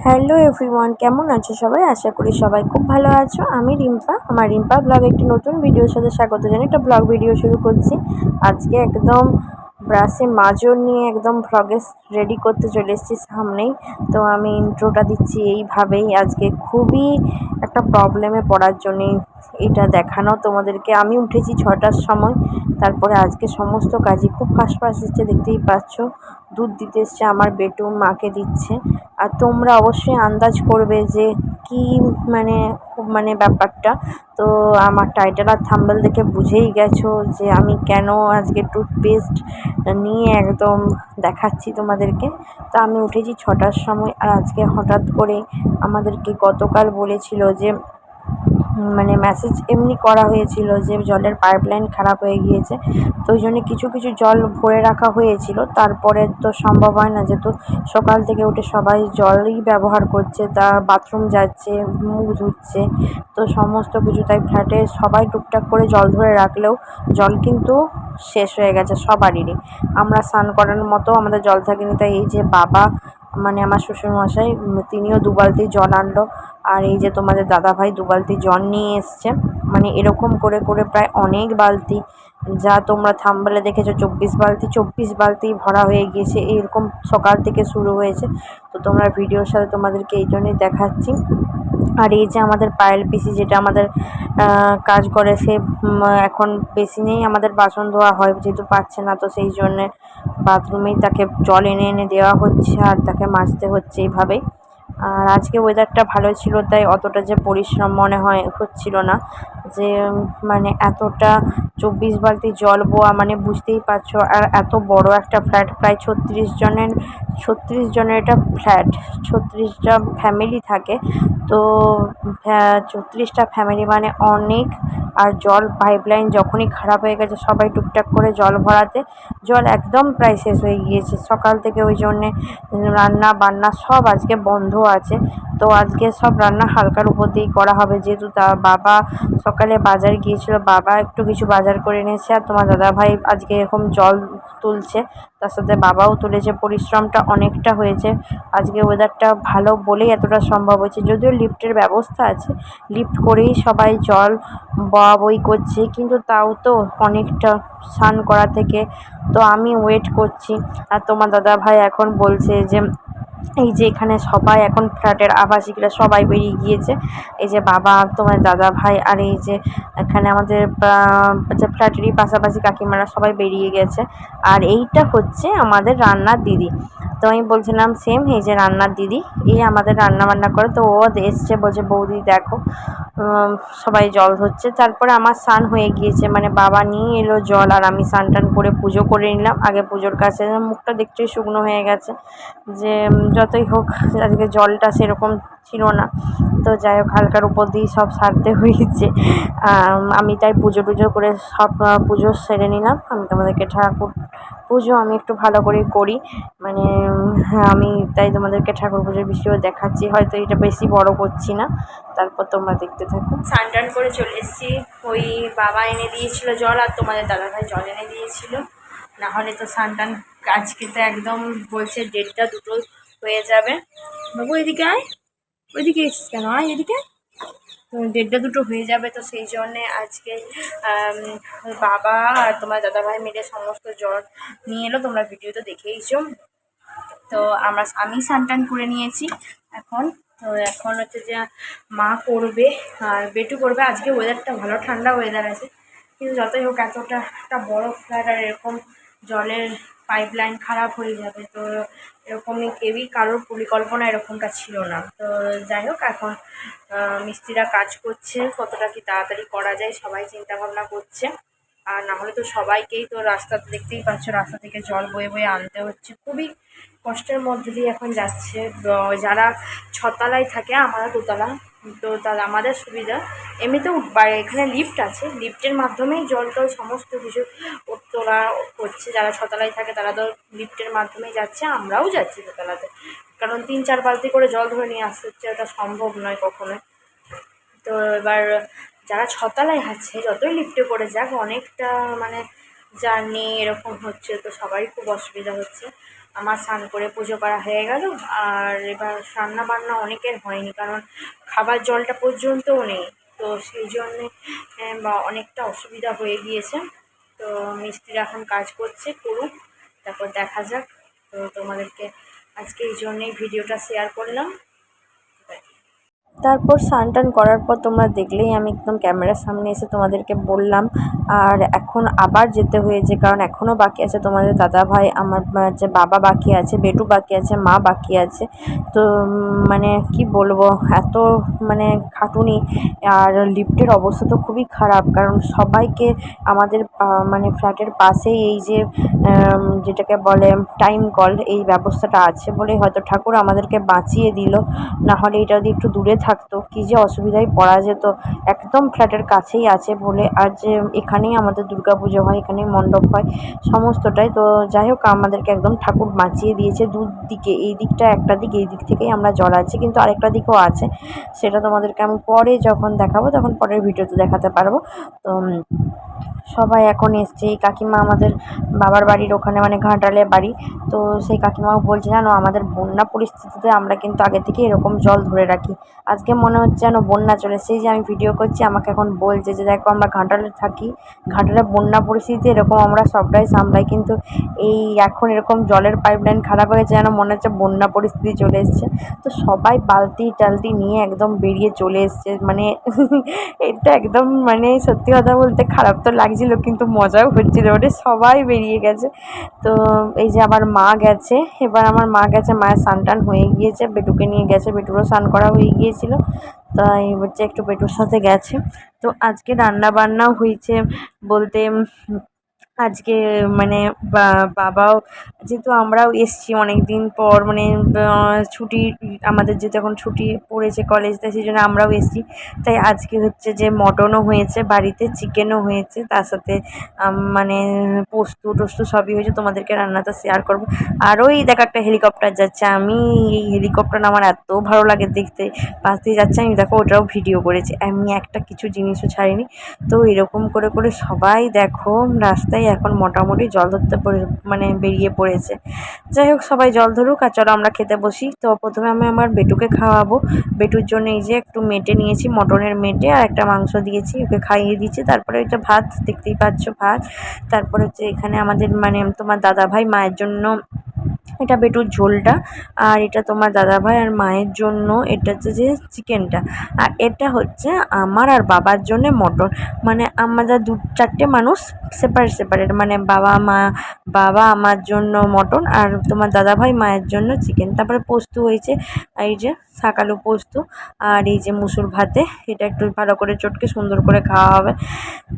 Hello everyone, কেমন আছো সবাই? আশা করি সবাই খুব ভালো আছো। আমি রিম্পা, আমার রিম্পা ব্লগ একটি নতুন ভিডিওর সাথে স্বাগত জানাই। একটা ব্লগ ভিডিও শুরু করছি আজকে। একদম ব্রাশে মাজন নিয়ে একদম ভ্লগে রেডি করতে চলে এসেছি সামনেই। তো আমি ইন্ট্রোটা দিচ্ছি এইভাবেই। আজকে খুবই একটা প্রবলেমে পড়ার জন্যে এটা দেখানো তোমাদেরকে। আমি উঠেছি 6টার সময়, তারপরে আজকে সমস্ত কাজই খুব ফাস্ট ফাস্ট দিচ্ছে, দেখতেই পাচ্ছ। দুধ দিতে এসছে আমার বেটু, মাকে দিচ্ছে। আর তোমরা অবশ্যই আন্দাজ করবে যে কি মানে ব্যাপারটা। তো আমার টাইটেল আর থাম্বনেল দেখে বুঝেই গেছো যে আমি কেন আজকে টুথপেস্ট নিয়ে একদম দেখাচ্ছি তোমাদেরকে। তো আমি উঠেছি 6টার সময়, আর আজকে হঠাৎ করে আমাদেরকে গতকাল বলেছিল যে মেসেজ এমনি করা হয়েছিল যে জলের পাইপলাইন খারাপ হয়ে গিয়েছে। তো ওই জন্য কিছু কিছু জল ভরে রাখা হয়েছিল। তারপরে তো সম্ভব হয় না, যেহেতু সকাল থেকে উঠে সবাই জলই ব্যবহার করছে, তা বাথরুম যাচ্ছে, মুখ ধুচ্ছে, তো সমস্ত কিছু। তাই ফ্ল্যাটে সবাই টুকটাক করে জল ধরে রাখলেও জল কিন্তু শেষ হয়ে গেছে সবারই। আমরা স্নান করার মতো আমাদের জল থাকেনি। তাই এই যে বাবা আমার শ্বশুরমশাই, তিনিও 2 বালতি জল আনলো। আর এই যে তোমাদের দাদাভাই 2 বালতি জল নিয়ে এসছে। এরকম করে করে প্রায় অনেক বালতি, যা তোমরা থাম্বনেলে দেখেছো 24 বালতি ভরা হয়ে গিয়েছে। এরকম সকাল থেকে শুরু হয়েছে। তো তোমরা ভিডিওর সাথে তোমাদেরকে এই জন্যই দেখাচ্ছি। আর এই যে আমাদের পায়েল পিসি, যেটা আমাদের কাজ করে, সে এখন বেসিনেই আমাদের বাসন ধোয়া হয়, যেহেতু পাচ্ছে না। তো সেই জন্যে বাথরুমেই তাকে জল এনে এনে দেওয়া হচ্ছে, আর তাকে মাজতে হচ্ছে এইভাবেই। আর আজকে ওয়েদারটা ভালো ছিল, তাই অতটা যে পরিশ্রম মনে হচ্ছিল না। যে এতটা 24 বালতি জল বোয়া, বুঝতেই পারছো। আর এত বড় একটা ফ্ল্যাট, প্রায় 36 জনের এটা ফ্ল্যাট, 36টা ফ্যামিলি থাকে। তো 36টা ফ্যামিলি অনেক। আর জল পাইপলাইন যখনই খারাপ হয়ে গেছে, সবাই টুকটাক করে জল ভরাতে, জল একদম প্রায় শেষ হয়ে গিয়েছে সকাল থেকে। ওই জন্যে রান্না বান্না সব আজকে বন্ধ আছে। তো আজকে সব রান্না হালকার উপর দিয়েই করা হবে, যেহেতু বাবা সকালে বাজার গিয়েছিল, বাবা একটু কিছু বাজার করে এনেছে। আর তোমার দাদাভাই আজকে এরকম জল তুলছে, তার সাথে বাবাও তুলেছে। পরিশ্রমটা অনেকটা হয়েছে। আজকে ওয়েদারটা ভালো বলেই এতটা সম্ভব হয়েছে। যদিও লিফটের ব্যবস্থা আছে, লিফট করেই সবাই জল বওয়া বই করছে, কিন্তু তাও তো অনেকটা স্নান করা থেকে। তো আমি ওয়েট করছি। আর তোমার দাদাভাই এখন বলছে যে এই যে এখানে সবাই এখন ফ্ল্যাটের আবাসিকরা সবাই বেরিয়ে গিয়েছে। এই যে বাবা, তোমার দাদা ভাই, আর এই যে এখানে আমাদের যে ফ্ল্যাটেরই পাশাপাশি কাকিমারা সবাই বেরিয়ে গেছে। আর এইটা হচ্ছে আমাদের রান্নার দিদি। তো আমি বলছিলাম সেম, এই যে রান্নার দিদি, এই আমাদের রান্না বান্না করে। তো ও এসছে, বলছে বৌদি দেখো সবাই জল ধরছে। তারপরে আমার স্নান হয়ে গিয়েছে, বাবা নিয়ে এলো জল, আর আমি স্নান টান করে পুজো করে নিলাম। আগে পুজোর কাছে মুখটা দেখতেই শুকনো হয়ে গেছে, যে যতই হোক আজকে জলটা সেরকম ছিল না। তো যাই হোক, হালকার উপর দিয়েই সব সারতে হয়েছে। আমি তাই পুজো টুজো করে সব পুজো সেরে নিলাম। আমি তোমাদেরকে ঠাকুর পুজো আমি একটু ভালো করে করি, আমি তাই তোমাদেরকে ঠাকুর পুজোর বিষয়েও দেখাচ্ছি। হয়তো এটা বেশি বড় করছি না, তারপর তোমরা দেখতে থাকো। স্নান টান করে চলে এসেছি। ওই বাবা এনে দিয়েছিল জল, আর তোমাদের দাদাভাই জল এনে দিয়েছিল। না হলে তো স্নান টান আজকে তো একদম বলছে 1:30 2 হয়ে যাবে। বাবু এদিকে আয়, ওইদিকে এসেছিস কেন? আয় এদিকে। তো 1:30 2 হয়ে যাবে। তো সেই জন্যে আজকে বাবা আর তোমার দাদাভাই মিলে সমস্ত জল নিয়ে এলো, তোমরা ভিডিওতে দেখেইছো। তো আমি স্নান টান করে নিয়েছি এখন। তো এখন হচ্ছে যে মা করবে আর বেটু করবে। আজকে ওয়েদারটা ভালো, ঠান্ডা ওয়েদার আছে, কিন্তু যতই হোক এতটা একটা বড় ফ্ল্যাট, আর এরকম জলের পাইপলাইন খারাপ হয়ে যাবে, তো এরকমই কেউই কারোর পরিকল্পনা এরকমটা ছিল না। তো যাই হোক, এখন মিস্ত্রিরা কাজ করছে, কতটা কি তাড়াতাড়ি করা যায় সবাই চিন্তা ভাবনা করছে। আর না হলে তো সবাইকেই তো রাস্তাতে দেখতেই পাচ্ছ, রাস্তা থেকে জল বয়ে বয়ে আনতে হচ্ছে। খুবই কষ্টের মধ্যে দিয়ে এখন যাচ্ছে। যারা ছতলায় থাকে, আমরা দোতলা, তো তাহলে আমাদের সুবিধা। এমনিতেও এখানে লিফট আছে, লিফটের মাধ্যমেই জলটা সমস্ত কিছু তোলা করছে। যারা ছতলায় থাকে তারা তো লিফটের মাধ্যমেই যাচ্ছে, আমরাও যাচ্ছি দোতলাতে, কারণ 3-4 বালতি করে জল ধরে নিয়ে আসতে হচ্ছে, ওটা সম্ভব নয় কখনোই। তো এবার যারা ছতলায় আছে, যতই লিফটে করে যাক, অনেকটা জার্নি এরকম হচ্ছে, তো সবারই খুব অসুবিধা হচ্ছে। আমার স্নান করে পুজো করা হয়ে গেল, আর এবার রান্না বান্না অনেকের হয়নি, কারণ খাবার জলটা পর্যন্তও নেই। তো সেই জন্যে বা অনেকটা অসুবিধা হয়ে গিয়েছে। তো মিস্ত্রিরা এখন কাজ করছে, করুক, তারপর দেখা যাক। তো তোমাদেরকে আজকে এই জন্যেই ভিডিওটা শেয়ার করলাম। তারপর স্নান টান করার পর তোমরা দেখলেই আমি একদম ক্যামেরার সামনে এসে তোমাদেরকে বললাম। আর এখন আবার যেতে হয়েছে, কারণ এখনও বাকি আছে তোমাদের দাদাভাই, আমার যে বাবা বাকি আছে, বেটু বাকি আছে, মা বাকি আছে। তো মানে কি বলবো, এত মানে খাটুনি। আর লিফটের অবস্থা তো খুবই খারাপ, কারণ সবাইকে আমাদের মানে ফ্ল্যাটের পাশেই এই যে যেটাকে বলে টাইম কল, এই ব্যবস্থাটা আছে বলে হয়তো ঠাকুর আমাদেরকে বাঁচিয়ে দিল, না হলে এটা যদি একটু দূরে থাকতো কী যে অসুবিধায় পড়া যেত। একদম ফ্ল্যাটের কাছেই আছে বলে, আর যে এখানেই আমাদের দুর্গাপুজো হয়, এখানেই মণ্ডপ হয় সমস্তটাই। তো যাই হোক, আমাদেরকে একদম ঠাকুর বাঁচিয়ে দিয়েছে দুদিকে। এই দিকটা একটা দিক, এই দিক থেকেই আমরা জল আছি, কিন্তু আরেকটা দিকও আছে, সেটা তোমাদেরকে আমি পরে যখন দেখাবো তখন পরের ভিডিওতে দেখাতে পারবো। তো সবাই এখন এসছে। এই কাকিমা আমাদের বাবার বাড়ির ওখানে, মানে ঘাটালে বাড়ি। তো সেই কাকিমাও বলছে, জানো আমাদের বন্যা পরিস্থিতিতে আমরা কিন্তু আগে থেকে এরকম জল ধরে রাখি। আজকে মনে হচ্ছে যেন বন্যা চলে, সেই যে আমি ভিডিও করছি আমাকে এখন বলছে যে দেখো আমরা ঘাটালে থাকি, ঘাটালে বন্যা পরিস্থিতিতে এরকম আমরা সবটাই সামলাই, কিন্তু এই এখন এরকম জলের পাইপলাইন খারাপ হয়েছে, যেন মনে হচ্ছে বন্যা পরিস্থিতি চলে এসছে। তো সবাই বালতি টালতি নিয়ে একদম বেরিয়ে চলে এসছে, মানে এটা একদম মানে সত্যি কথা বলতে খারাপ তো লাগছিল, কিন্তু মজাও হচ্ছিল, ওটা সবাই বেরিয়ে গেছে। তো এই যে আমার মা গেছে, এবার আমার মা গেছে, মায়ের স্নান টান হয়ে গিয়েছে, বেটুকে নিয়ে গেছে, বেটুরও স্নান করা হয়ে গিয়েছিল, তাই হচ্ছে একটু বেটুর সাথে গেছে। তো আজকে রান্না বান্নাও হয়েছে বলতে আজকে মানে বাবাও, যেহেতু আমরাও এসছি অনেক দিন পর, মানে ছুটি, আমাদের যেহেতু এখন ছুটি পড়েছে কলেজ, তাই সেই জন্য আমরাও এসছি। তাই আজকে হচ্ছে যে মটনও হয়েছে বাড়িতে, চিকেনও হয়েছে, তার সাথে মানে পোস্ত টোস্ত সবই হয়েছে, তোমাদেরকে রান্নাটা শেয়ার করবো। আর ওই দেখো একটা হেলিকপ্টার যাচ্ছে, আমি এই হেলিকপ্টার আমার এত ভালো লাগে দেখতে, পাশ দিয়ে যাচ্ছে, আমি দেখো ওটাও ভিডিও করেছি, আমি একটা কিছু জিনিসও ছাড়িনি। তো এরকম করে করে সবাই দেখো রাস্তায় এখন মোটামুটি জল ধরতে মানে বেরিয়ে পড়েছে। যাই হোক, সবাই জল ধরুক, আর চলো আমরা খেতে বসি। তো প্রথমে আমি আমার বেটুকে খাওয়াবো। বেটুর জন্য এই যে একটু মেটে নিয়েছি, মটনের মেটে, আর একটা মাংস দিয়েছি, ওকে খাইয়ে দিচ্ছি। তারপরে ওইটা ভাত, দেখতেই পাচ্ছ ভাত। তারপরে হচ্ছে এখানে আমাদের মানে তোমার দাদাভাই মায়ের জন্য এটা বেটুর ঝোলটা, আর এটা তোমার দাদাভাই আর মায়ের জন্য এটা হচ্ছে যে চিকেনটা, আর এটা হচ্ছে আমার আর বাবার জন্যে মটন। মানে আমরা দু চারটে মানুষ সেপারেট সেপারেট, মানে বাবা আমার জন্য মটন, আর তোমার দাদাভাই মায়ের জন্য চিকেন। তারপরে পোস্ত হয়েছে, এই যে শাকালু পোস্ত, আর এই যে মুসুর ভাতে, এটা একটু ভালো করে চটকে সুন্দর করে খাওয়া হবে।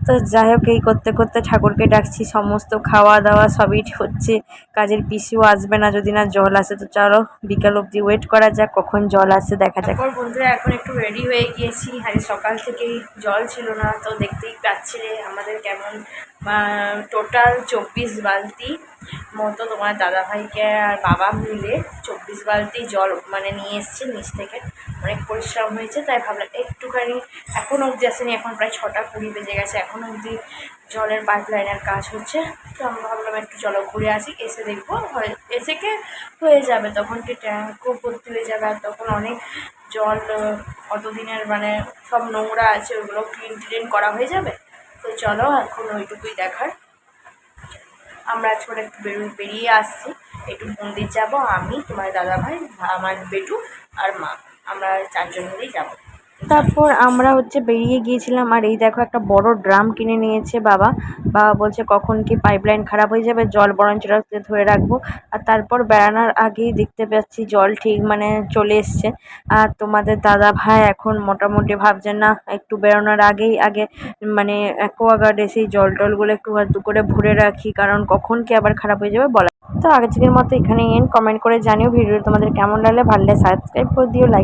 তো যাই হোক, এই করতে করতে ঠাকুরকে ডাকছি, সমস্ত খাওয়া দাওয়া সবই হচ্ছে। কাজের পিসিও আসবে না যদি না জল আসে। তো চলো বিকাল অবধি ওয়েট করা যাক, কখন জল আসে দেখা যাক। তারপর বন্ধুরা এখন একটু রেডি হয়ে গিয়েছি, আজ সকাল থেকেই জল ছিল না, তো দেখতেই পাচ্ছিলে আমাদের কেমন টোটাল 24 বালতি মতো তোমার দাদাভাইকে আর বাবা মিলে 24 বালতি জল মানে নিয়ে এসছে নিচ থেকে। অনেক পরিশ্রম হয়েছে, তাই ভাবলাম একটুখানি, এখনও অবধি আসেনি, এখন প্রায় 6টা 20 বেজে গেছে, এখনও অবধি জলের পাইপ লাইনের কাজ হচ্ছে। তো আমরা ভাবলাম একটু চলো ঘুরে আসি, এসে দেখবো এসে হয়ে যাবে, তখন কি ট্যাঙ্কও ভর্তি হয়ে যাবে, আর তখন অনেক জল অতদিনের মানে সব নোংরা আছে, ওগুলো ক্লিন করা হয়ে যাবে। তো চলো এখন ওইটুকুই দেখার। আমরা আজকে একটু বেরিয়ে আসছি, একটু মন্দির যাব, আমি, তোমার দাদাভাই, আমার বেটু আর মা, আমরা 4জন মিলেই যাবো। তারপর আমরা হচ্ছে বেরিয়ে গিয়েছিলাম, আর এই দেখো একটা বড় ড্রাম কিনে নিয়েছে বাবা। বাবা বলছে কখন কি পাইপলাইন খারাপ হয়ে যাবে, জল বরঞ্চ ধরে রাখবো। আর তারপর বেড়ানোর আগেই দেখতে পাচ্ছি জল ঠিক মানে চলে এসছে। আর তোমাদের দাদা ভাই এখন মোটামুটি ভাবছে না, একটু বেরোনোর আগেই আগে মানে অ্যাকোয়াগার্ডে সেই জল টলগুলো একটু হালকা করে ভরে রাখি, কারণ কখন কি আবার খারাপ হয়ে যাবে বলা। তো আগের মতো এখানে কমেন্ট করে জানিও ভিডিও তোমাদের কেমন লাগলে, ভালো লাগলে সাবস্ক্রাইব করে দিও, লাইক